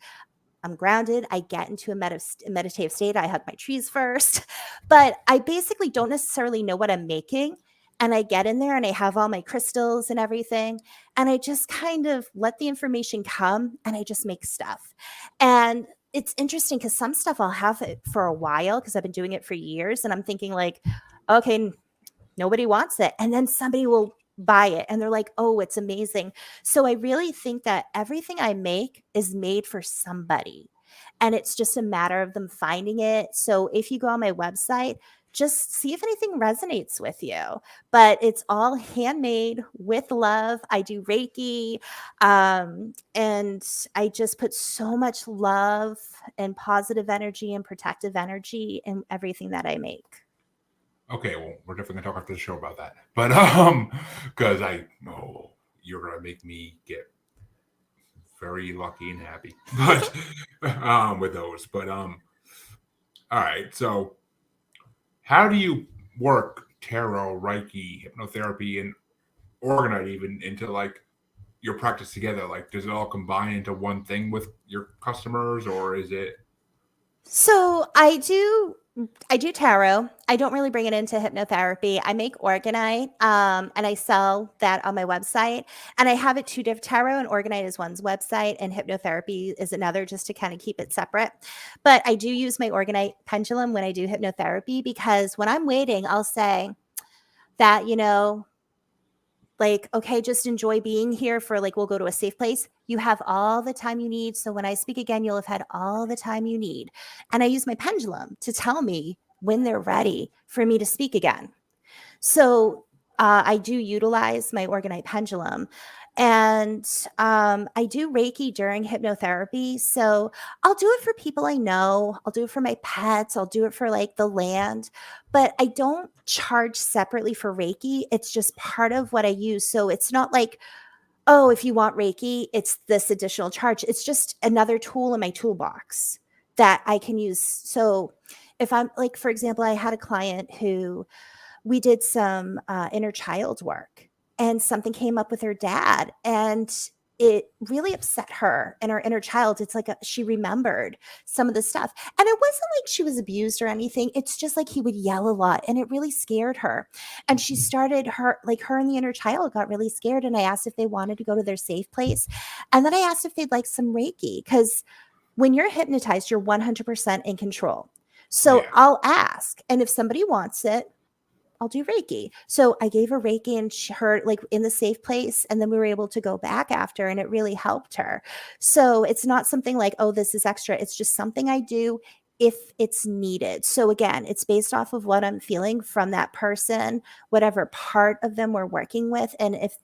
I'm grounded. I get into a meditative state. I hug my trees first, but I basically don't necessarily know what I'm making. And I get in there and I have all my crystals and everything. And I just kind of let the information come and I just make stuff. And it's interesting because some stuff I'll have it for a while because I've been doing it for years. And I'm thinking like, okay, nobody wants it. And then somebody will buy it and they're like, oh, it's amazing. So I really think that everything I make is made for somebody. And it's just a matter of them finding it. So if you go on my website, just see if anything resonates with you. But it's all handmade with love. I do Reiki. And I just put so much love and positive energy and protective energy in everything that I make. Okay, well, we're definitely gonna talk after the show about that. But because I know you're gonna make me get very lucky and happy. But with those. But all right. So how do you work tarot, Reiki, hypnotherapy, and orgonite even into like your practice together? Like, does it all combine into one thing with your customers, or is it? So I do tarot. I don't really bring it into hypnotherapy. I make orgonite, and I sell that on my website. And I have it two different. Tarot and orgonite is one's website, and hypnotherapy is another, just to kind of keep it separate. But I do use my orgonite pendulum when I do hypnotherapy because when I'm waiting, I'll say that, like, okay, just enjoy being here for like, we'll go to a safe place. You have all the time you need. So when I speak again, you'll have had all the time you need. And I use my pendulum to tell me when they're ready for me to speak again. So I do utilize my orgonite pendulum. And I do Reiki during hypnotherapy. So I'll do it for people I know. I'll do it for my pets. I'll do it for like the land. But I don't charge separately for Reiki. It's just part of what I use. So it's not like, oh, if you want Reiki, it's this additional charge. It's just another tool in my toolbox that I can use. So if I'm like, for example, I had a client who we did some inner child work and something came up with her dad and it really upset her and her inner child. It's like she remembered some of the stuff. And it wasn't like she was abused or anything. It's just like he would yell a lot and it really scared her. And she started her and the inner child got really scared. And I asked if they wanted to go to their safe place. And then I asked if they'd like some Reiki, because when you're hypnotized, you're 100% in control. So Yeah. I'll ask. And if somebody wants it, I'll do Reiki. So I gave her Reiki and her like in the safe place. And then we were able to go back after and it really helped her. So it's not something like, oh, this is extra. It's just something I do if it's needed. So again, it's based off of what I'm feeling from that person, whatever part of them we're working with. And if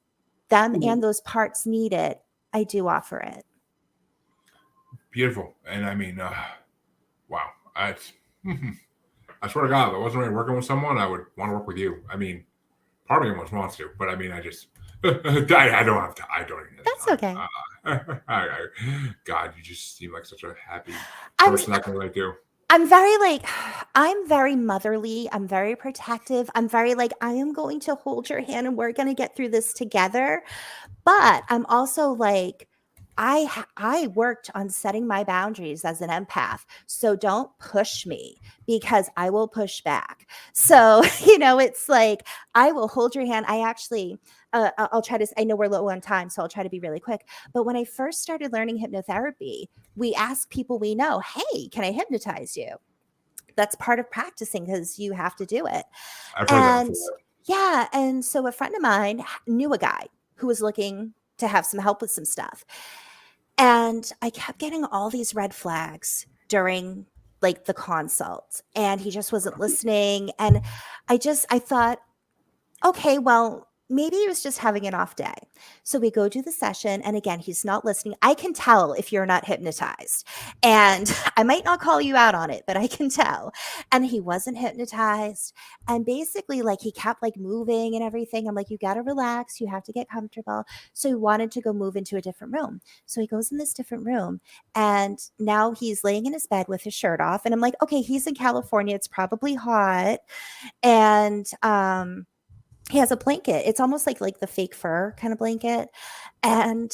them and those parts need it, I do offer it. Beautiful. And I mean, wow. I swear to God, if I wasn't really working with someone, I would want to work with you. I mean, part of me almost wants to, but I mean, I just, I don't have to. I don't even have That's time. okay. God, you just seem like such a happy person. I can really do. I'm very motherly. I'm very protective. I'm very like, I am going to hold your hand and we're going to get through this together. But I'm also like, I worked on setting my boundaries as an empath. So don't push me because I will push back. So, it's like, I will hold your hand. I actually, I'll try to, I know we're low on time, so I'll try to be really quick. But when I first started learning hypnotherapy, we asked people we know, hey, can I hypnotize you? That's part of practicing because you have to do it. I've heard that before. Yeah. And so a friend of mine knew a guy who was looking to have some help with some stuff. And I kept getting all these red flags during like the consult and he just wasn't listening. And I thought, okay, well, maybe he was just having an off day. So we go do the session. And again, he's not listening. I can tell if you're not hypnotized. And I might not call you out on it, but I can tell. And he wasn't hypnotized. And basically, like, he kept like moving and everything. I'm like, you got to relax. You have to get comfortable. So he wanted to go move into a different room. So he goes in this different room. And now he's laying in his bed with his shirt off. And I'm like, okay, he's in California. It's probably hot. And he has a blanket. It's almost like the fake fur kind of blanket. And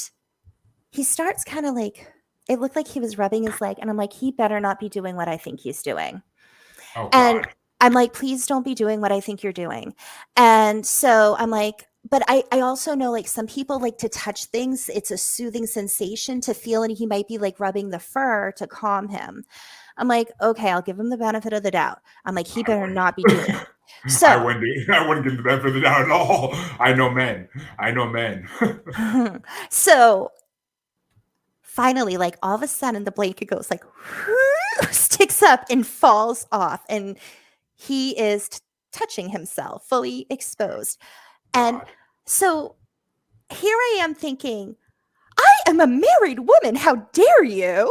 he starts kind of like, it looked like he was rubbing his leg. And I'm like, he better not be doing what I think he's doing. Oh, And God. I'm like, please don't be doing what I think you're doing. And so I'm like, but I also know, like, some people like to touch things. It's a soothing sensation to feel, and he might be like rubbing the fur to calm him. I'm like, okay, I'll give him the benefit of the doubt. I'm like, he better not be doing it. So I wouldn't give the benefit of the doubt at all. I know men. so finally, like, all of a sudden the blanket goes like sticks up and falls off, and he is touching himself fully exposed. And God. so here I am thinking, I am a married woman. How dare you?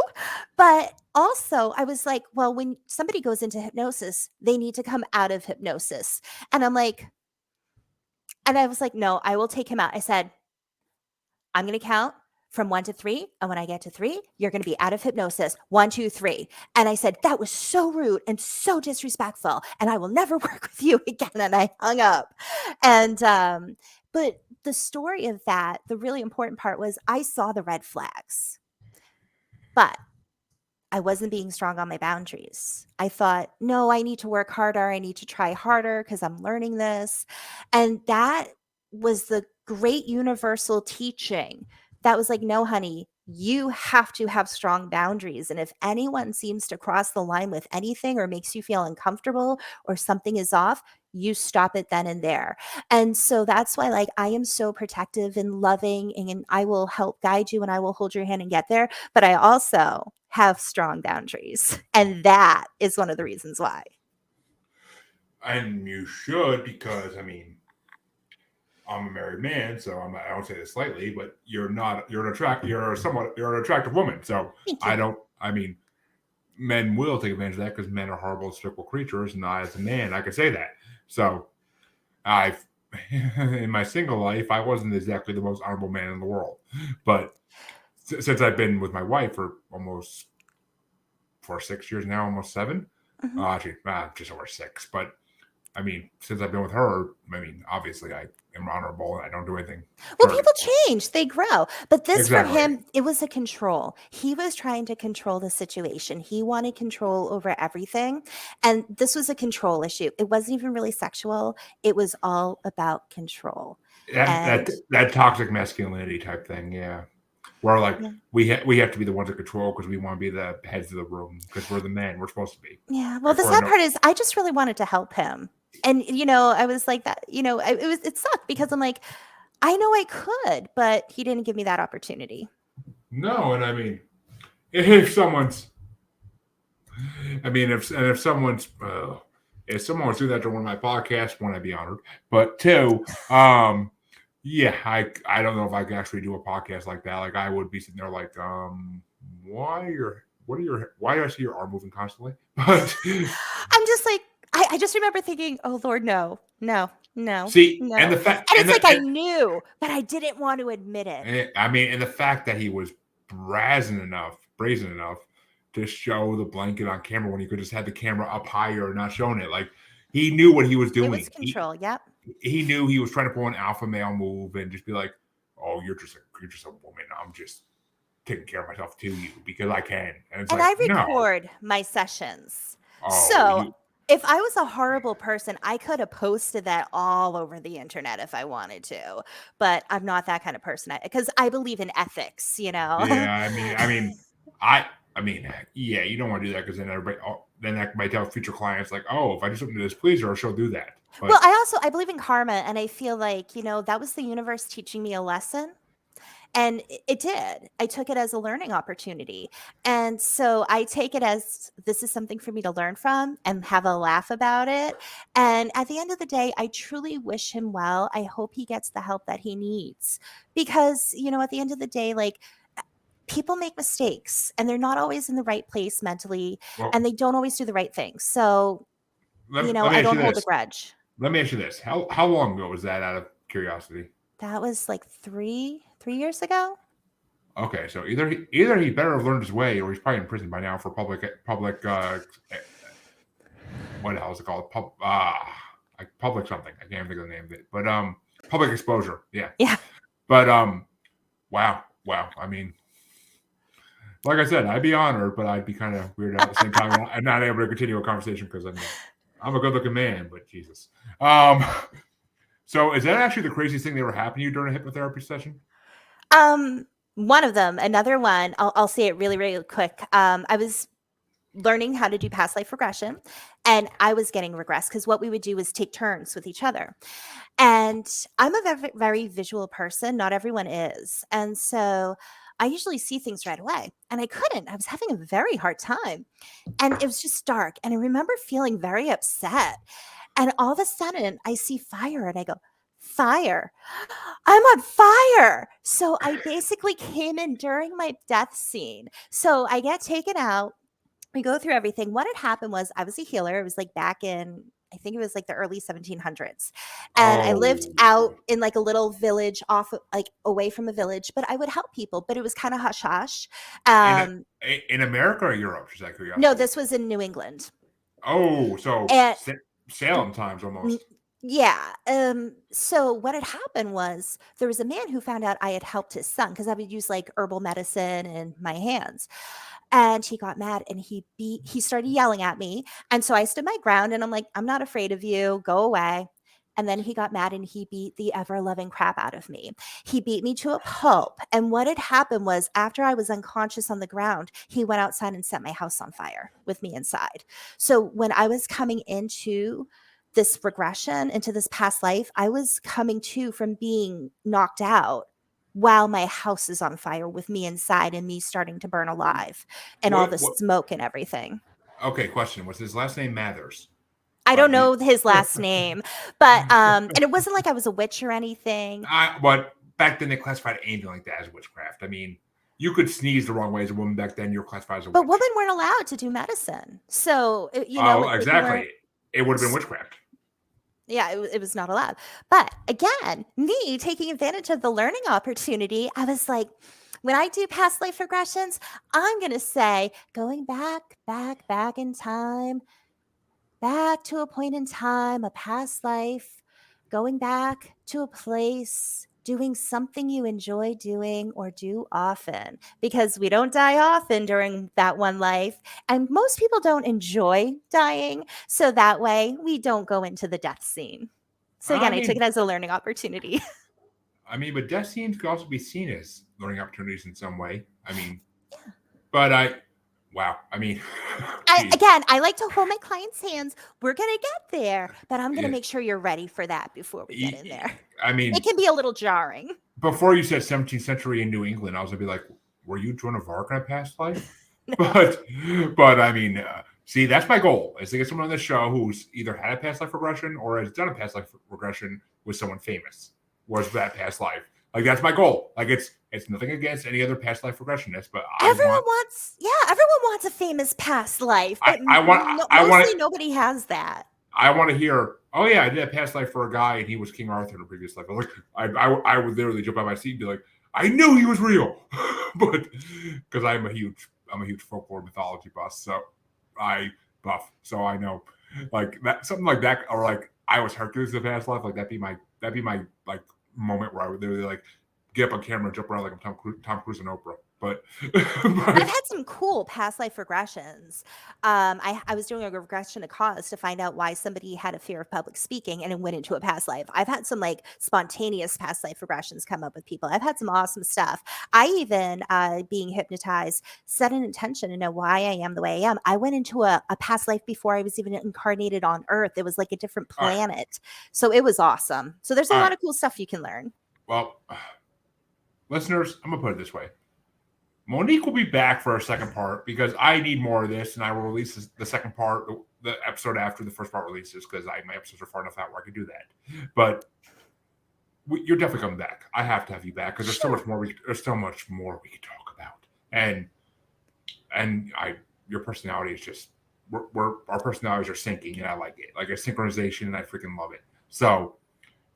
But also I was like, well, when somebody goes into hypnosis, they need to come out of hypnosis. And I'm like, and I was like, no, I will take him out. I said, I'm going to count from 1 to 3. And when I get to 3, you're going to be out of hypnosis. 1, 2, 3. And I said, that was so rude and so disrespectful. And I will never work with you again. And I hung up. And, but the story of that, the really important part was I saw the red flags, but I wasn't being strong on my boundaries. I thought, no, I need to work harder. I need to try harder because I'm learning this. And that was the great universal teaching that was like, no, honey, you have to have strong boundaries. And if anyone seems to cross the line with anything or makes you feel uncomfortable or something is off, you stop it then and there. And so that's why, like, I am so protective and loving, and I will help guide you and I will hold your hand and get there. But I also have strong boundaries. And that is one of the reasons why. And you should, because, I mean, I'm a married man, so I don't say this slightly, but you're an attractive woman. So men will take advantage of that because men are horrible, fickle creatures, and I, as a man, I can say that. So in my single life, I wasn't exactly the most honorable man in the world, but since I've been with my wife for 6 years now, almost 7, actually, just over 6, but I mean, since I've been with her, I mean, obviously I am honorable and I don't do anything. Well, people change, they grow. But this Exactly. for him, it was a control. He was trying to control the situation. He wanted control over everything. And this was a control issue. It wasn't even really sexual. It was all about control. That toxic masculinity type thing, yeah. Where like we have to be the ones that control because we want to be the heads of the room because we're the men. We're supposed to be. Yeah. Well, the sad part is I just really wanted to help him. And, I was like that, it sucked because I'm like, I know I could, but he didn't give me that opportunity. No. And I mean, if someone wants to do that to one of my podcasts, one, I'd be honored. But 2, yeah, I don't know if I could actually do a podcast like that. Like I would be sitting there like, why do I see your arm moving constantly? But I'm just like, I just remember thinking, oh Lord, no. See, no. And the fact, and it's I knew, but I didn't want to admit it. I mean, and the fact that he was brazen enough to show the blanket on camera when he could just have the camera up higher and not showing it. Like he knew what he was doing. It was control. Yep. He knew he was trying to pull an alpha male move and just be like, "Oh, you're just a woman. I'm just taking care of myself to you because I can." And I record my sessions. If I was a horrible person, I could have posted that all over the internet if I wanted to, but I'm not that kind of person because I believe in ethics, Yeah, yeah, you don't want to do that because then that might tell future clients like, oh, if I do something to displease her, she'll do that. But, well, I believe in karma, and I feel like, that was the universe teaching me a lesson. And it did. I took it as a learning opportunity. And so I take it as this is something for me to learn from and have a laugh about it. And at the end of the day, I truly wish him well. I hope he gets the help that he needs because, at the end of the day, like, people make mistakes and they're not always in the right place mentally Well, and they don't always do the right thing. So, let me I ask you don't hold a this. grudge. Let me ask you this. How long ago was that, out of curiosity? That was like three years ago. Okay, so either he better have learned his way, or he's probably in prison by now for public what the hell is it called? Like public something. I can't think of the name of it. But public exposure. Yeah. Yeah. But wow. I mean, like I said, I'd be honored, but I'd be kind of weird at the same time and not able to continue a conversation because I'm a good-looking man, but Jesus. So is that actually the craziest thing that ever happened to you during a hypnotherapy session? One of them, another one, I'll say it really, really quick. I was learning how to do past life regression and I was getting regressed because what we would do is take turns with each other. And I'm a very, very visual person. Not everyone is. And so I usually see things right away and I couldn't. I was having a very hard time and it was just dark. And I remember feeling very upset. And all of a sudden I see fire and I go, fire. I'm on fire. So I basically came in during my death scene. So I get taken out. We go through everything. What had happened was I was a healer. It was like back in, I think it was like the early 1700s. And I lived out in like a little village like away from a village, but I would help people, but it was kind of hush hush. In America or Europe? Is that curiosity? No, this was in New England. Oh, so Salem times almost. Yeah. So what had happened was there was a man who found out I had helped his son because I would use like herbal medicine in my hands. And he got mad and he started yelling at me. And so I stood my ground and I'm like, I'm not afraid of you. Go away. And then he got mad and he beat the ever loving crap out of me. He beat me to a pulp. And what had happened was after I was unconscious on the ground, he went outside and set my house on fire with me inside. So when I was coming into this regression, into this past life, I was coming to from being knocked out while my house is on fire with me inside and me starting to burn alive and all the smoke and everything. Okay, question. Was his last name Mathers? I don't know his last name, but and it wasn't like I was a witch or anything. But back then they classified anything like that as witchcraft. I mean, you could sneeze the wrong way as a woman back then. You're classified as a witch. But women weren't allowed to do medicine. So, exactly. It would have been witchcraft. Yeah, it was not allowed. But again, me taking advantage of the learning opportunity, I was like, when I do past life regressions, I'm going to say going back in time, back to a point in time, a past life, going back to a place, doing something you enjoy doing or do often, because we don't die often during that one life. And most people don't enjoy dying. So that way we don't go into the death scene. So again, I took it as a learning opportunity. I mean, but death scenes could also be seen as learning opportunities in some way. I mean, but wow. I mean, I like to hold my clients' hands. We're going to get there, but I'm going to make sure you're ready for that before we get in there. I mean, it can be a little jarring. Before you said 17th century in New England, I was going to be like, were you Joan of Arc in a past life? No. But I mean, see, that's my goal, is to get someone on the show who's either had a past life regression or has done a past life regression with someone famous. Was that past life? Like, that's my goal. Like, it's nothing against any other past life regressionist, but everyone wants a famous past life. But nobody has that. I want to hear, oh yeah, I did a past life for a guy and he was King Arthur in a previous life. I would literally jump out my seat and be like, I knew he was real, but because I'm a huge folklore mythology buff, so I know like that, something like that, or like I was Hercules in the past life. Like that'd be my like moment where I would literally like get up on camera and jump around like I'm Tom Cruise and Oprah. But I've had some cool past life regressions. I was doing a regression to cause to find out why somebody had a fear of public speaking and it went into a past life. I've had some like spontaneous past life regressions come up with people. I've had some awesome stuff. I even, being hypnotized, set an intention to know why I am the way I am. I went into a past life before I was even incarnated on Earth. It was like a different planet. So it was awesome. So there's a lot of cool stuff you can learn. Well, listeners, I'm gonna put it this way. Monique will be back for a second part because I need more of this, and I will release the second part, the episode after the first part releases, because my episodes are far enough out where I can do that. But you're definitely coming back. I have to have you back because there's so much more. There's so much more we can talk about, and your personality is just our personalities are syncing, and I like it. Like a synchronization, and I freaking love it. So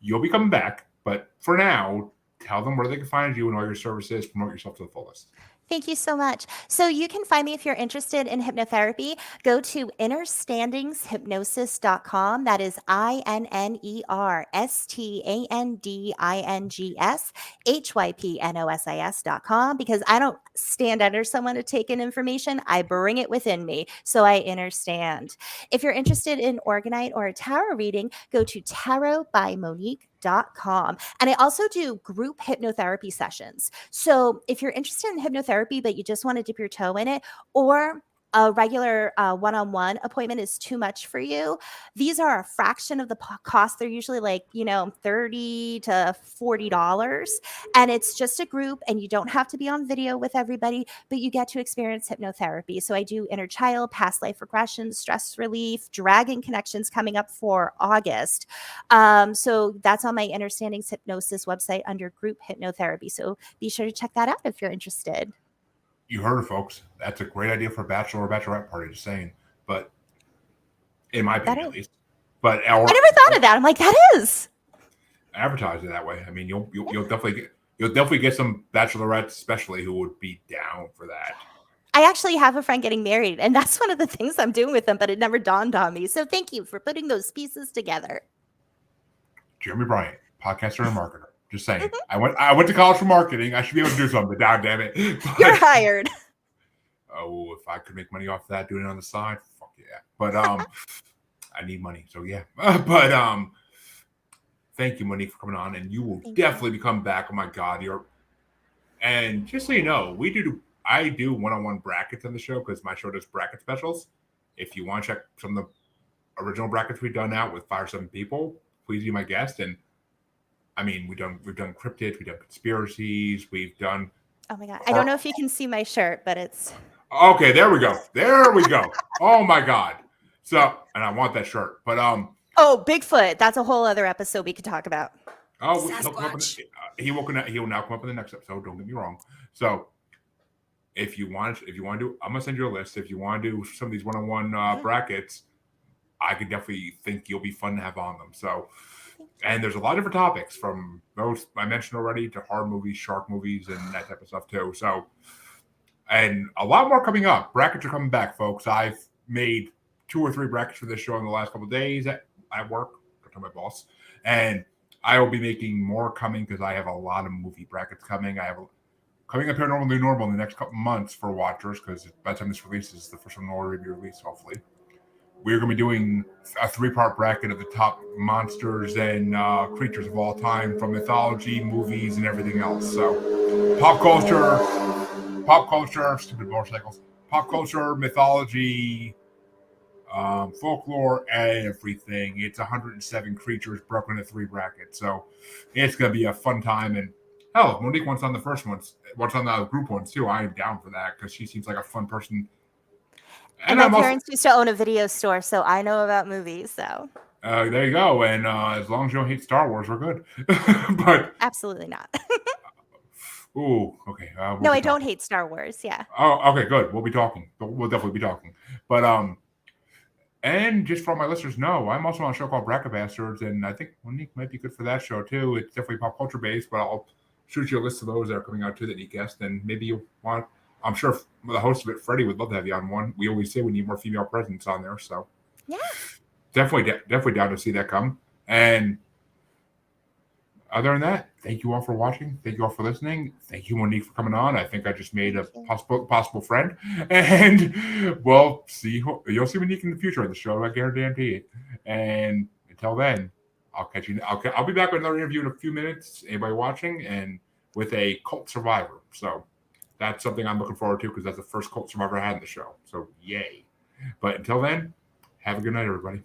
you'll be coming back, but for now, tell them where they can find you and all your services. Promote yourself to the fullest. Thank you so much. So you can find me if you're interested in hypnotherapy. Go to innerstandingshypnosis.com. That is innerstandings.hypnosis.com, because I don't stand under someone to take in information. I bring it within me. So I understand. If you're interested in Organite or a tarot reading, go to tarotbymonique.com. And I also do group hypnotherapy sessions. So if you're interested in hypnotherapy, but you just want to dip your toe in it, or a regular one-on-one appointment is too much for you, these are a fraction of the cost. They're usually like, $30 to $40. And it's just a group, and you don't have to be on video with everybody, but you get to experience hypnotherapy. So I do inner child, past life regression, stress relief, dragon connections coming up for August. So that's on my Innerstanding Hypnosis website under group hypnotherapy. So be sure to check that out if you're interested. You heard it, folks. That's a great idea for a bachelor or bachelorette party, just saying. But in my opinion, at least. But I never thought of that. I'm like, that is. Advertise it that way. I mean, you'll definitely get some bachelorettes, especially, who would be down for that. I actually have a friend getting married, and that's one of the things I'm doing with them, but it never dawned on me. So thank you for putting those pieces together. Jeremy Bryant, podcaster and marketer. Just saying. Mm-hmm. I went to college for marketing. I should be able to do something. God damn it. But, you're hired. Oh, if I could make money off that, doing it on the side, fuck yeah. But I need money, so yeah. But thank you, Monique, for coming on, and you will definitely come back. Oh my God, and just so you know, I do one-on-one brackets on the show because my show does bracket specials. If you want to check some of the original brackets we've done out with 5 or 7 people, please be my guest. And I mean, we've done cryptids, we've done conspiracies, we've done. Oh my God, I don't know if you can see my shirt, but it's. Okay, there we go. Oh my God. So, and I want that shirt, but Oh, Bigfoot. That's a whole other episode we could talk about. Oh, he will now come up in the next episode. Don't get me wrong. So, if you want to do, I'm gonna send you a list. If you want to do some of these one-on-one brackets, I could definitely think you'll be fun to have on them. So, and there's a lot of different topics, from those I mentioned already to horror movies, shark movies, and that type of stuff too. So, and a lot more coming up. Brackets are coming back, folks. I've made 2 or 3 brackets for this show in the last couple of days at work. Go to my boss, and I will be making more coming because I have a lot of movie brackets coming. I have coming up Paranormal New Normal in the next couple months for watchers, because by the time this releases, the first one will already be released, hopefully. We're going to be doing a 3-part bracket of the top monsters and creatures of all time, from mythology, movies, and everything else. So pop culture, stupid motorcycles, pop culture, mythology, folklore, everything. It's 107 creatures broken into 3 brackets. So it's going to be a fun time. And hell, if Monique wants on the first ones, wants on the group ones too, I am down for that, because she seems like a fun person. And my parents used to own a video store, so I know about movies. So there you go. And as long as you don't hate Star Wars, we're good. But absolutely not. Ooh, okay. No, I don't hate Star Wars. Yeah. Oh, okay, good. We'll be talking. We'll definitely be talking. But and just for all my listeners know, I'm also on a show called Bracket Bastards, and I think Monique might be good for that show too. It's definitely pop culture based, but I'll shoot you a list of those that are coming out too that you guessed, and maybe you want. I'm sure the host of it, Freddie, would love to have you on one. We always say we need more female presence on there, so yeah, definitely down to see that come. And other than that, thank you all for watching. Thank you all for listening. Thank you, Monique, for coming on. I think I just made a possible friend, and we'll see. You'll see Monique in the future on the show. I guarantee it. And until then, I'll catch you. I'll be back with another interview in a few minutes. Anybody watching, and with a cult survivor. So that's something I'm looking forward to, because that's the first cult survivor I had in the show. So yay. But until then, have a good night, everybody.